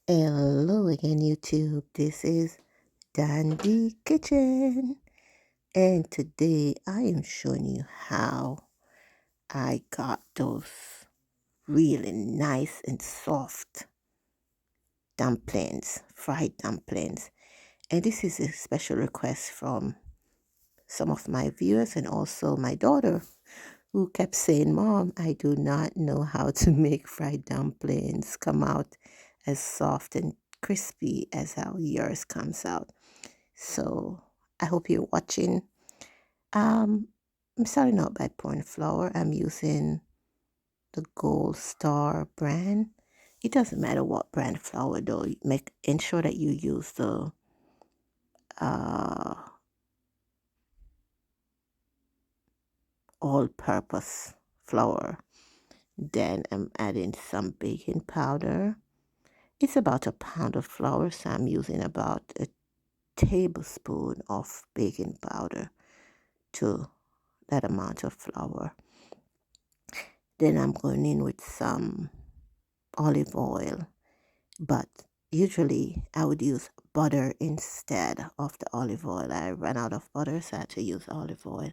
Hello again, YouTube. This is Dandy Kitchen, and today I am showing you how I got those really nice and soft dumplings, fried dumplings. And this is a special request from some of my viewers and also my daughter, who kept saying, Mom, I do not know how to make fried dumplings come out as soft and crispy as how yours comes out. So I hope you're watching. Um, I'm starting out by pouring flour. I'm using the Gold Star brand. It doesn't matter what brand flour though. Make ensure that you use the uh, all-purpose flour. Then I'm adding some baking powder. It's about a pound of flour, so I'm using about a tablespoon of baking powder to that amount of flour. Then I'm going in with some olive oil, but usually I would use butter instead of the olive oil. I ran out of butter, so I had to use olive oil.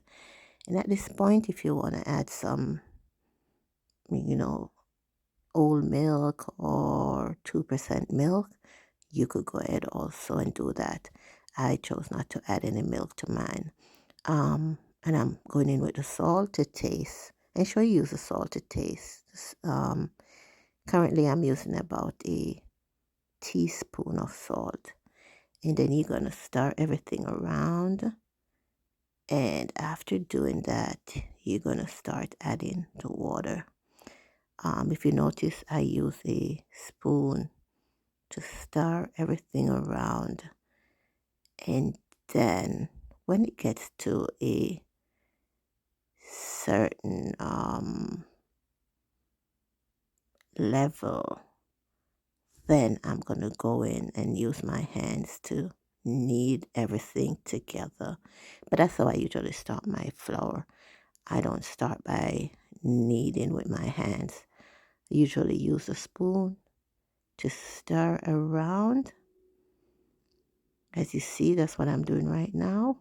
And at this point, if you want to add some, you know, old milk or 2% milk, you could go ahead also and do that. I chose not to add any milk to mine. And I'm going in with the salt to taste. Ensure you use the salt to taste. Currently, I'm using about a teaspoon of salt. And then you're going to stir everything around. And after doing that, you're going to start adding the water. If you notice, I use a spoon to stir everything around. And then when it gets to a certain level, then I'm going to go in and use my hands to knead everything together. But that's how I usually start my flour. I don't start by kneading with my hands. I usually use a spoon to stir around. As you see, that's what I'm doing right now.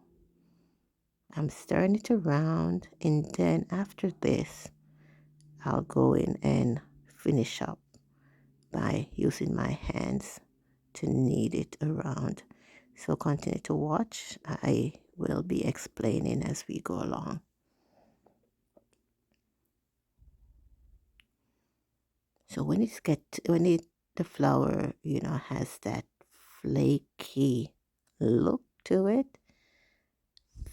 I'm stirring it around, and then after this, I'll go in and finish up by using my hands to knead it around. So continue to watch. I will be explaining as we go along. So the flour, has that flaky look to it,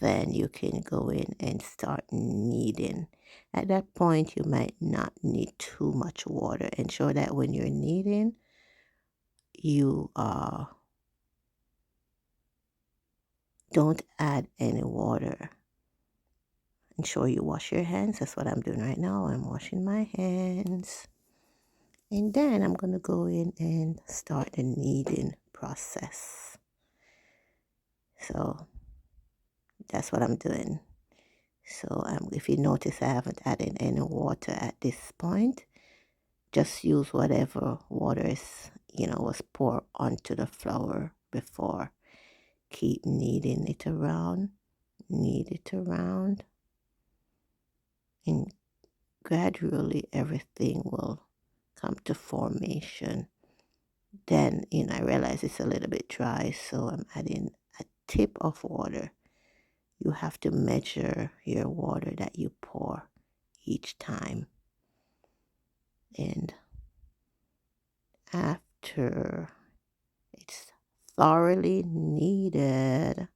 then you can go in and start kneading. At that point, you might not need too much water. Ensure that when you're kneading, you don't add any water. Ensure you wash your hands. That's what I'm doing right now. I'm washing my hands. And then I'm going to go in and start the kneading process. So that's what I'm doing. So if you notice, I haven't added any water at this point. Just use whatever water was poured onto the flour before. Keep kneading it around, knead it around, and gradually everything will come to formation. Then, I realize it's a little bit dry, so I'm adding a tip of water. You have to measure your water that you pour each time. And after it's thoroughly kneaded,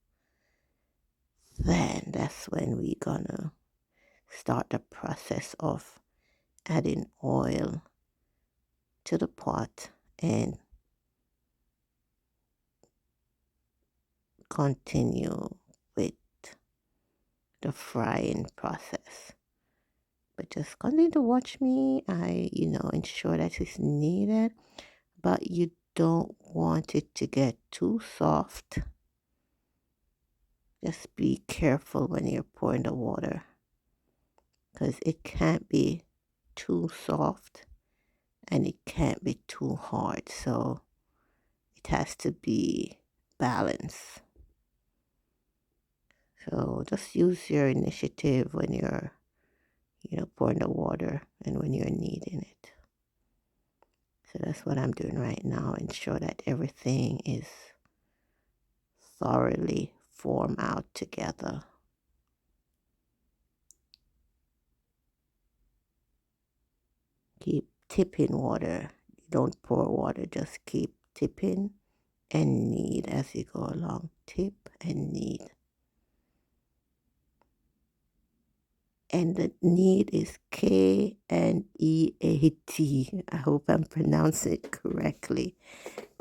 then that's when we're gonna start the process of adding oil to the pot and continue with the frying process. But just continue to watch me. I, ensure that it's kneaded, but you don't want it to get too soft. Just be careful when you're pouring the water because it can't be too soft and it can't be too hard. So It has to be balanced. So just use your initiative when you're, pouring the water and when you're kneading it. So that's what I'm doing right now. Ensure that everything is thoroughly formed out together. Keep tipping water. Don't pour water, just keep tipping and knead as you go along. Tip and knead. And the knead is K-N-E-A-D. I hope I'm pronouncing it correctly.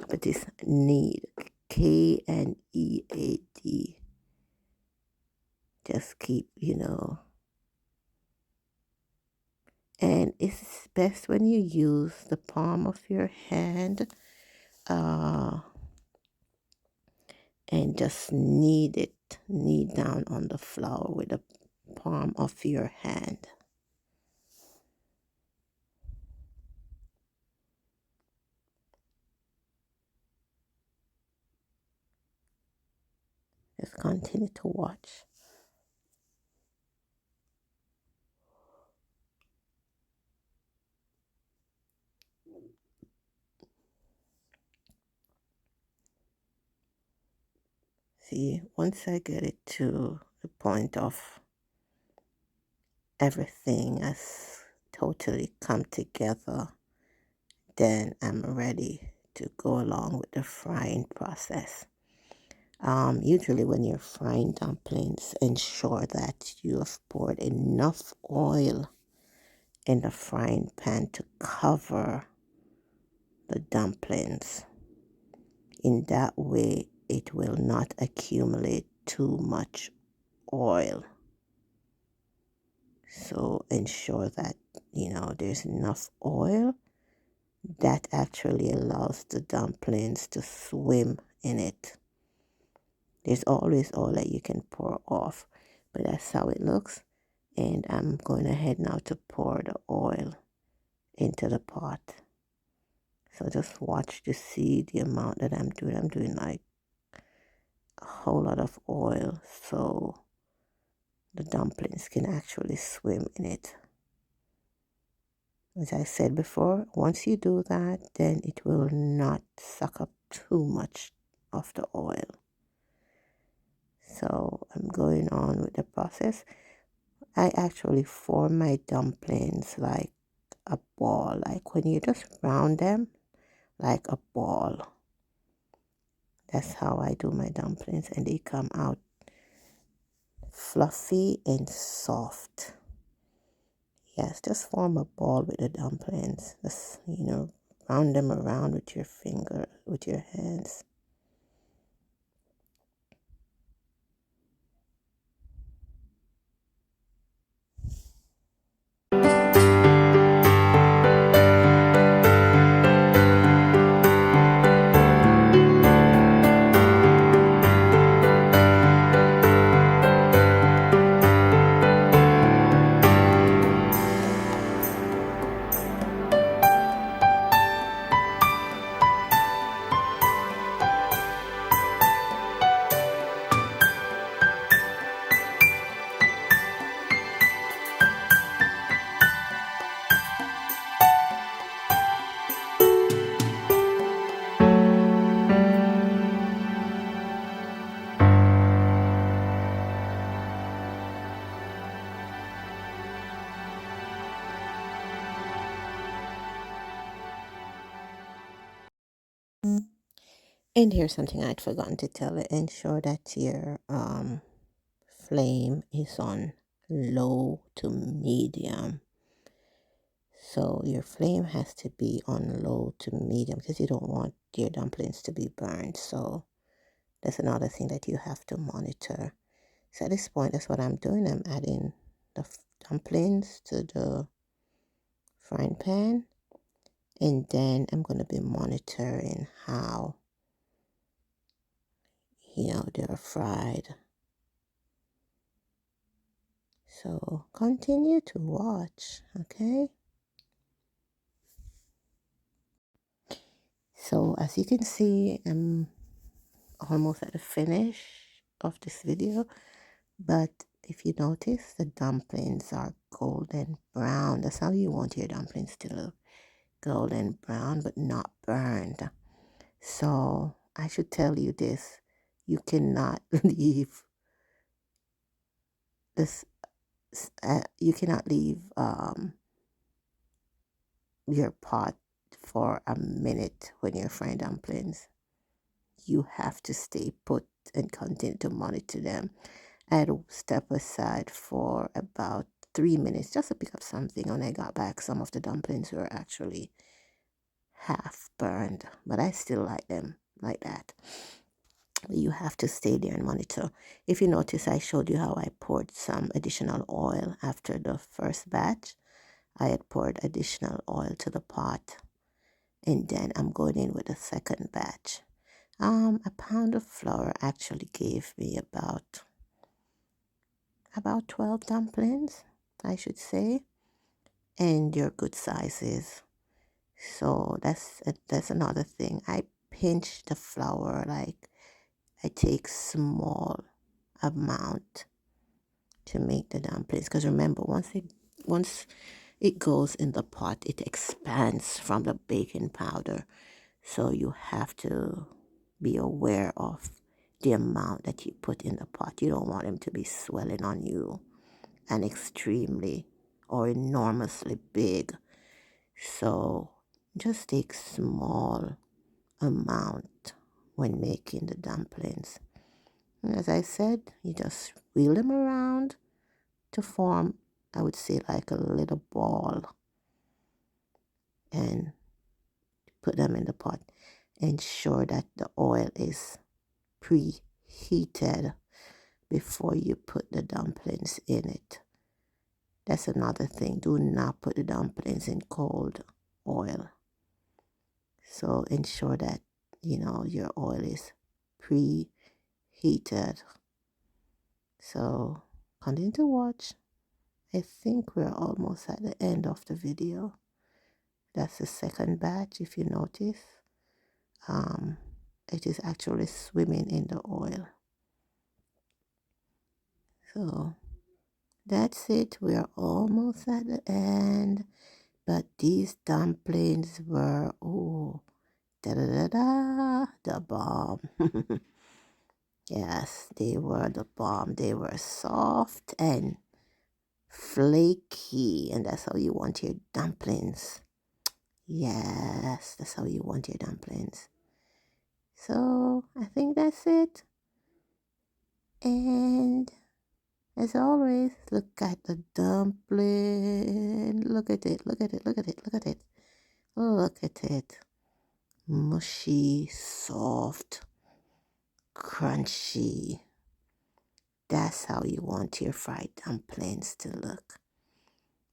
But it's knead. K-N-E-A-D. Just keep, And it's best when you use the palm of your hand and just knead down on the flour with the palm of your hand. Just continue to watch. See, once I get it to the point of everything has totally come together, then I'm ready to go along with the frying process. Usually when you're frying dumplings, ensure that you have poured enough oil in the frying pan to cover the dumplings. In that way, it will not accumulate too much oil. So ensure that, there's enough oil that actually allows the dumplings to swim in it. There's always oil that you can pour off, but that's how it looks. And I'm going ahead now to pour the oil into the pot. So just watch to see the amount that I'm doing. I'm doing like a whole lot of oil so the dumplings can actually swim in it. As I said before, once you do that, then it will not suck up too much of the oil. So I'm going on with the process. I actually form my dumplings like a ball, like when you just round them like a ball. That's how I do my dumplings, and they come out fluffy and soft. Yes, just form a ball with the dumplings. Just, round them around with your finger, with your hands. And here's something I'd forgotten to tell you. Ensure that your flame is on low to medium. So your flame has to be on low to medium because you don't want your dumplings to be burned. So that's another thing that you have to monitor. So at this point, that's what I'm doing. I'm adding the dumplings to the frying pan, and then I'm going to be monitoring how, they're fried. So continue to watch, okay? So as you can see, I'm almost at the finish of this video, but if you notice, the dumplings are golden brown. That's how you want your dumplings to look, golden brown but not burned. So I should tell you this, you cannot leave this you cannot leave your pot for a minute when you're frying dumplings. You have to stay put and continue to monitor them. I had to step aside for about 3 minutes just to pick up something. When I got back, some of the dumplings were actually half burned, but I still like them like that. But you have to stay there and monitor. If you notice, I showed you how I poured some additional oil after the first batch. I had poured additional oil to the pot, and then I'm going in with a second batch. A pound of flour actually gave me about 12 dumplings, I should say, and they're good sizes. So that's another thing. I pinch the flour, like I take small amount to make the dumplings, because remember, once it goes in the pot, it expands from the baking powder. So you have to be aware of the amount that you put in the pot. You don't want them to be swelling on you and extremely or enormously big. So just take small amount when making the dumplings. And as I said, you just wheel them around to form, I would say, like a little ball, and put them in the pot. Ensure that the oil is preheated before you put the dumplings in it. That's another thing. Do not put the dumplings in cold oil. So ensure that your oil is preheated. So continue to watch. I think we're almost at the end of the video. That's the second batch, if you notice. Um, it is actually swimming in the oil. So that's it. We're almost at the end. But these dumplings were, oh, da da da da, the bomb. Yes, they were the bomb. They were soft and flaky, and that's how you want your dumplings. Yes, that's how you want your dumplings. So I think that's it. And as always, look at the dumpling. Look at it, look at it, look at it, look at it. Look at it. Mushy, soft, crunchy. That's how you want your fried dumplings to look.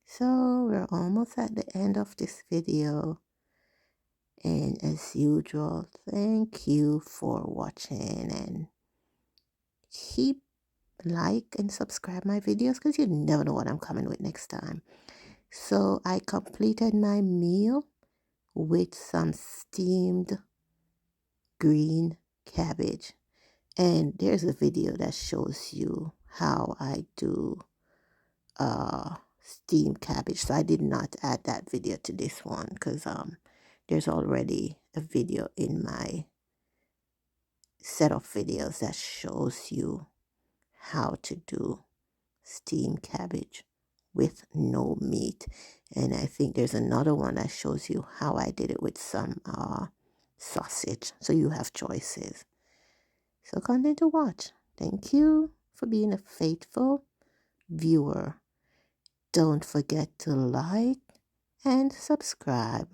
So we're almost at the end of this video. And as usual, thank you for watching, and keep like and subscribe my videos, because you never know what I'm coming with next time. So I completed my meal with some steamed green cabbage. And there's a video that shows you how I do steamed cabbage. So I did not add that video to this one, because there's already a video in my set of videos that shows you how to do steamed cabbage with no meat. And I think there's another one that shows you how I did it with some sausage. So you have choices. So continue to watch. Thank you for being a faithful viewer. Don't forget to like and subscribe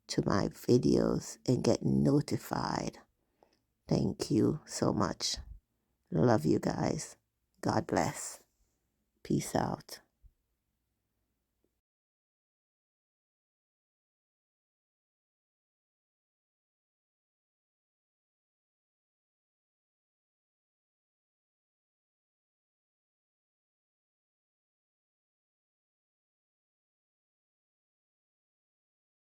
to my videos and get notified. Thank you so much. Love you guys. God bless. Peace out.